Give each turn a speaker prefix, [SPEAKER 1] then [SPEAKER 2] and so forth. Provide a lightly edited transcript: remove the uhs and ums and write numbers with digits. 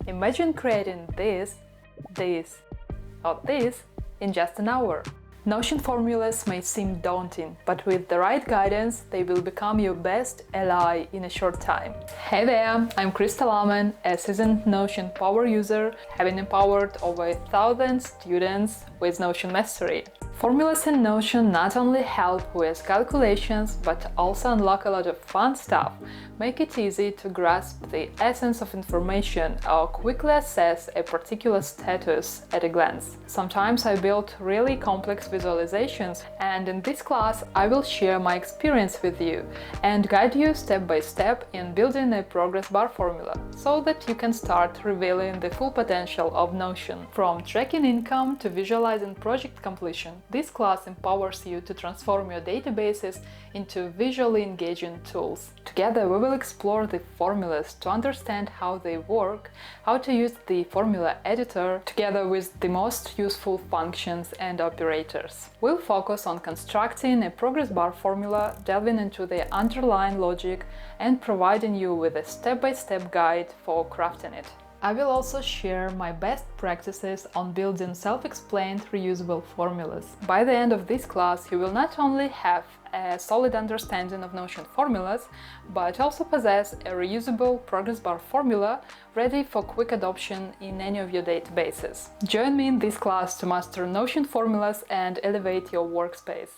[SPEAKER 1] Imagine creating this, or this in just an hour. Notion formulas may seem daunting, but with the right guidance, they will become your best ally in a short time. Hey there, I'm Krista Lamen, a seasoned Notion power user, having empowered over 1,000 students with Notion mastery. Formulas in Notion not only help with calculations, but also unlock a lot of fun stuff, make it easy to grasp the essence of information or quickly assess a particular status at a glance. Sometimes I build really complex visualizations, and in this class I will share my experience with you and guide you step by step in building a progress bar formula, so that you can start revealing the full potential of Notion. From tracking income to visualizing project completion, this class empowers you to transform your databases into visually engaging tools. Together we will explore the formulas to understand how they work, how to use the formula editor, together with the most useful functions and operators. We'll focus on constructing a progress bar formula, delving into the underlying logic, and providing you with a step-by-step guide for crafting it. I will also share my best practices on building self-explained reusable formulas. By the end of this class, you will not only have a solid understanding of Notion formulas, but also possess a reusable progress bar formula ready for quick adoption in any of your databases. Join me in this class to master Notion formulas and elevate your workspace.